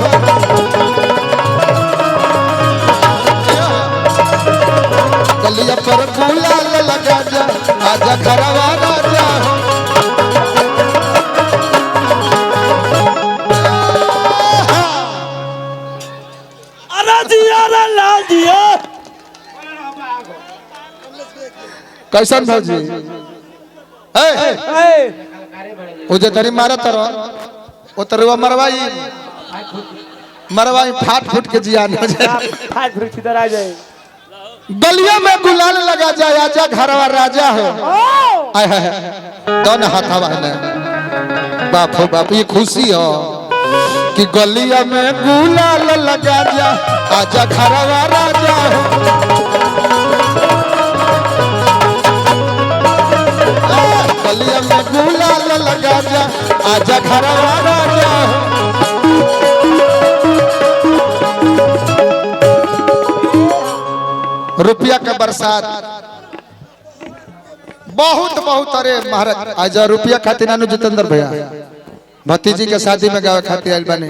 हो गलिया पर गुलाल लगा जा आजा घरवा राजा हो कैसन भौजी उजे तरी मारा तरो ओ तरुआ मरवाई फाट फूट के जियान हो जाए फाट फूट इधर आ जाए गलिया में गुलाल लगा जाए आजा घरवा राजा हो आय हाय दोनों हाथवा ने बाप हो बाप ये खुशी हो कि गलिया में गुलाल लगा जा आजा घरवा राजा हो गलिया में गुलाल लगा जा आजा घरवा राजा हो रुपया का बरसात बहुत बहुत अरे महाराज आज रुपया खातिर नानू जितेंद्र भैया भतीजी के शादी में गावे खातिर आइल बने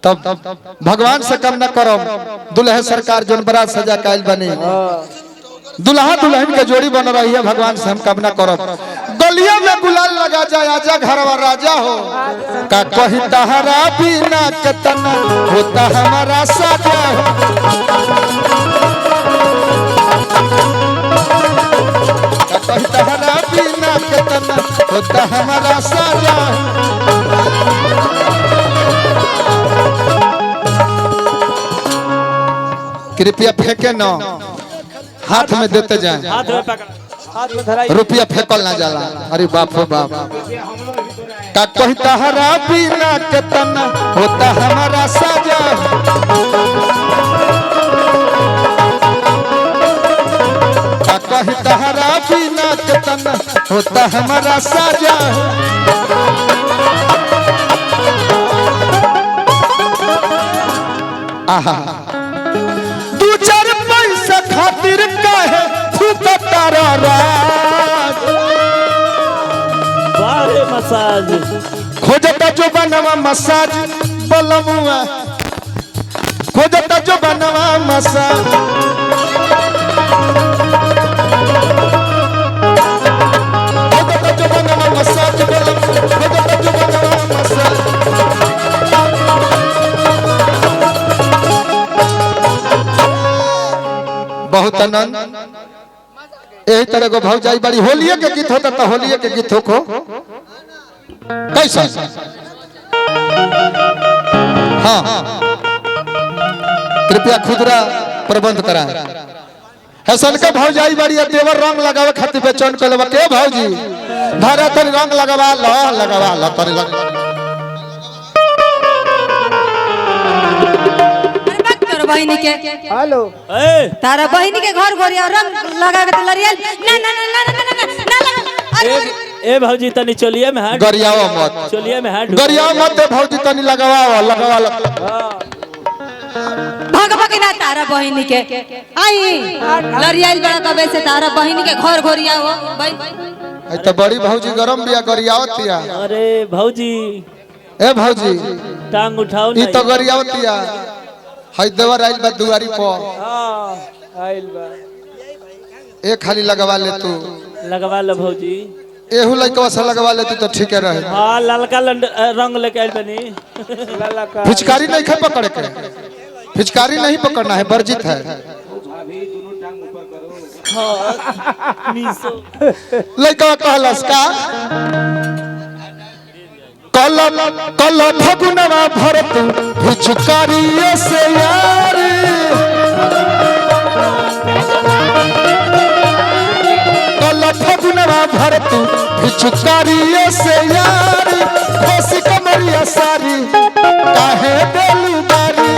तब भगवान से कम न करो दुल्हे सरकार जोन बरात सजा के आइल बने दुल्हा दुल्हन के जोड़ी बन रही है भगवान से हम कम न करो गलिया में गुलाल लगा जाए आजा घरवा राजा हो का कहीं तहरा बिना केतना होता हमारा साजा हो का कहीं तहरा बिना केतना होता हमारा साजा कृपया फेंके न हाथ में देते जाए हाथ में पकड़ हाथ में धराई रुपया फेंकल ना जाला अरे बाप हो बाप का कहीं तहरा बिना केतना होता हमारा साजा का कहीं तहरा बिना केतना होता हमारा साजा आहा दू चार पैसा खातिर काहे तारा राज बारे मसाज खोजता जो बनवा मसाज बलमुआ खोजता जो बनवा मसाज खोजता जो बनवा मसाज बलमुआ खोजता जो बनवा मसाज बहुत आनंद यही तरह को भौजाई बड़ी होलिये के गीत होता तो होलिये के गीत हो कैसा हाँ कृपया खुदरा प्रबंध करा हसन के भौजाई बड़ी देवर रंग लगावे खातिर बेचैन कलवा के भौजी धारा तरी रंग लगवा लो तरी बहिनी के हेलो तारा बहिनी के घर गोरिया रंग लगा के लरियल ना ना ना ना ना ना ना ए भौजी तनी चलिए में हाथ गरियाओ मत चलिए में हाथ गरियाओ मत भौजी तनी लगवा भगवा के ना तारा बहिनी के आई लरियल बड़ा कबे से तारा बहिनी के घर गोरिया हो भाई तो बड़ी भौजी गरम बिया गरियावतिया अरे भौजी ए भौजी टांग उठाओ ई तो गरियावतिया हई देवर आइल बा दुआरी पर हां आइल बा ए खाली लगवा ले तू लगवा लो भौजी एहू लइकवा से लगवा ले तू तो ठीक है रहे हां ललका रंग लेके आइल बनी ललका पिचकारी नहीं खे पकड़ के पिचकारी नहीं पकड़ना है वर्जित है भाभी दोनों टांग ऊपर करो हां मीसो लइकवा कहलस का कल फगुनवा भरत पिचकारिये से यार कल फगुनवा भरत पिचकारिये से यार बस कमरिया सारी काहे बेलू बारी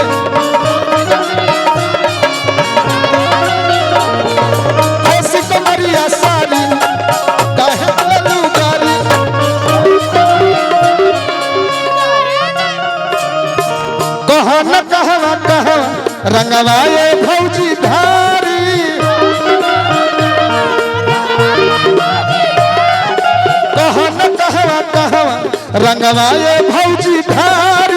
बस कमरिया सारी काहे बेलू बारी कहवा रंगवाए भौजी धारी कहवा रंगवाए भौजी धारी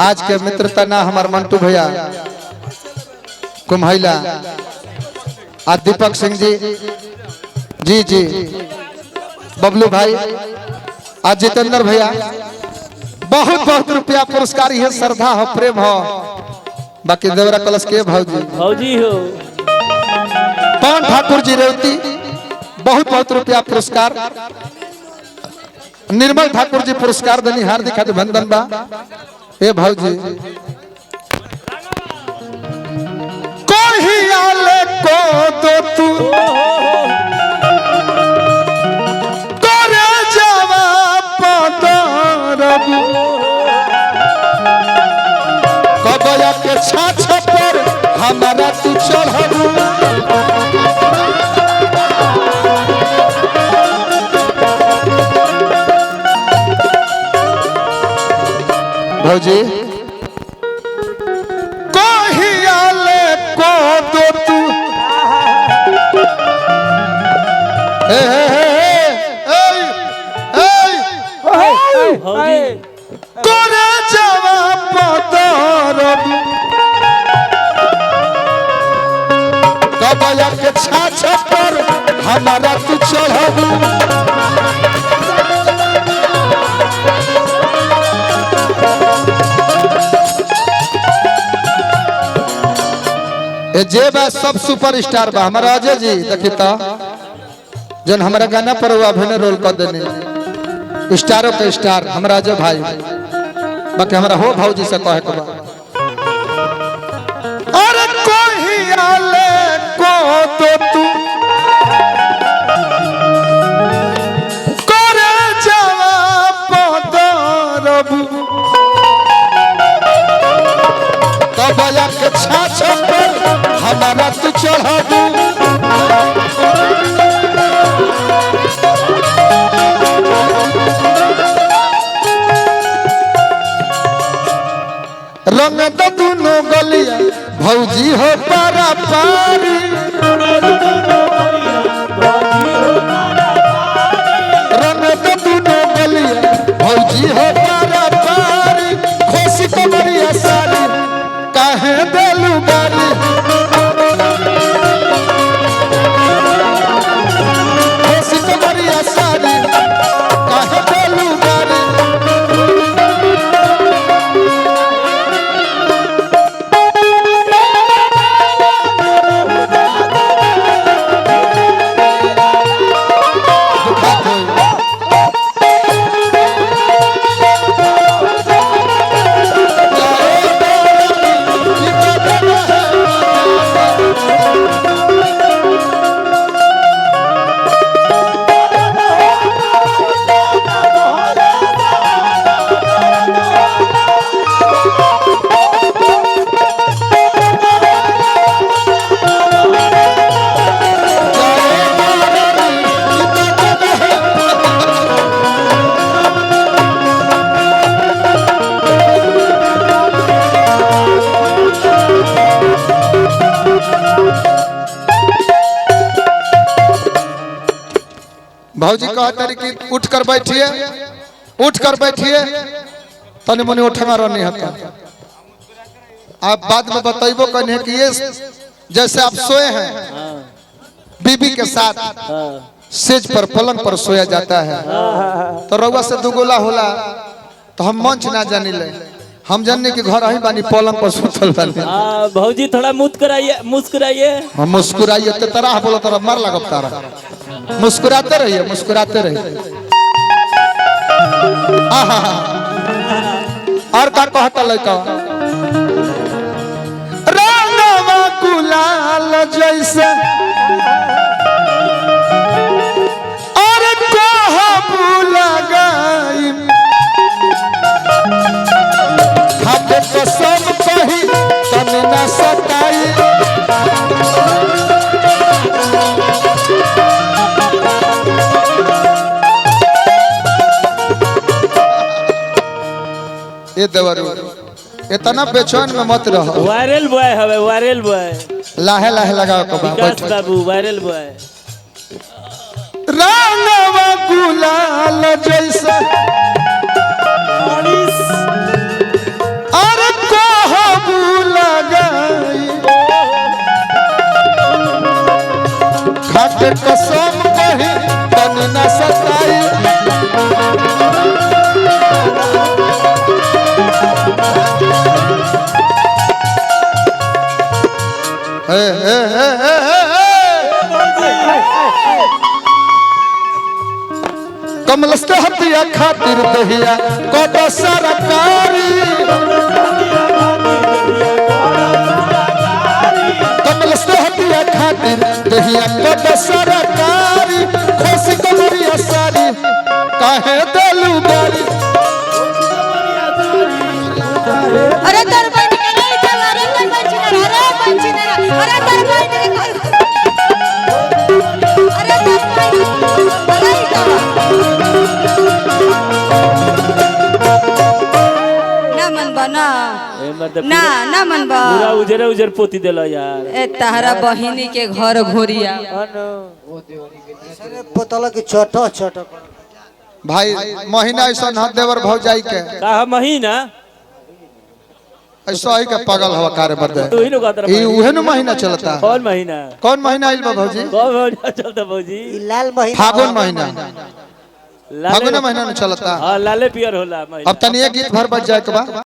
आज के मित्रता ना हमार मंटू भैया कुम्हैला आ दीपक सिंह जी जी जी बबलू भाई आ जितेंद्र भैया बहुत बहुत रुपया पुरस्कार है श्रद्धा हो प्रेम हो बाकी देवरा कलश के भौजी हो पवन ठाकुर जी रेवती बहुत बहुत रुपया पुरस्कार निर्मल ठाकुर जी पुरस्कार देनी हार्दिक अभिनंदन बा ए भौजी कोहियाले को तो तू करे जावा पदरबू कबया के छाछ पर हमारा तू चढ़बू भौजी कोहियाले को दो तू भौजी करे जावा पदरबू कबया के छाछ पर हमारा तू चढ़बू जे बा सब सुपरस्टार बा हमारा अजय जी देखी तो जन हमारा गाना पर वो अभिनय रोल कर देने स्टारों के स्टार हमारा अजय भाई बाकी हमारा हो भौजी से कहे के बा अरे कोहियाले को तो तू करे जावा पदरबू कबया के छाछ पर हमारा तू चढ़बू रंग तो दोनों गलिया भौजी हो पारा पारी रंग तो दोनों गलिया भौजी हो पारा पारी खुशी तो बढ़िया सारी काहे देलू बारी खुशी तो बढ़िया सारी काहे देलू बारी भौजी कहते कि उठ कर बैठिए तने मने उठना रहनी है आप बाद में बताइबो कहने कि ये जैसे आप सोए हैं बीबी के साथ सेज पर पलंग पर सोया जाता है तो रउआ से दुगोला होला तो हम मंच ना जानी ले हम जानने के घर ही बानी पलंग पर सुतल बानी भौजी थोड़ा मुस्कुराइए हम मुस्कुराइए तो तरह बोलो तरह मार लगब तारा मुस्कुराते रहिए आहा और का कहता लड़का रंगवा गुलाल जैसे और कहबू लगाई खाते कसम कही तने ना सताई ये देवरू इतना बेचैन में मत रहो वायरल बॉय हवे वायरल बॉय लाहे लाहे लगाओ कबा विकास बाबू वायरल बॉय रंगवा गुलाल जैसा और कमल से हतिया खातिर दहिया कद सरकारी कमल से हतिया खातिर दहिया कद सरकारी खोसी कमरिया सारी काहे देलू गारी अरे तर बहन के नहीं चल अरे तर बंचिना अरे बंचिना अरे तर बहन के अरे तर बहन अरे ना मन बना ना ना मन बा पूरा उजर उजर पोती देला यार ए तारा बहिनी के घर घोरिया पोतला की छोटा छोटा भाई महीना ऐसा हाथ देवर भौजाई के का महीना ऐसा ही का पागल हवा कार्य बर्दे तू ही लोग आता ई उहे न महीना चलता कौन महीना आइल बा भौजी कौन महीना चलता भौजी लाल महीना फागुन महीना लाले फागुन महीना न चलता हां लाले पियर होला महीना अब तनिए गीत भर बज जाए के बा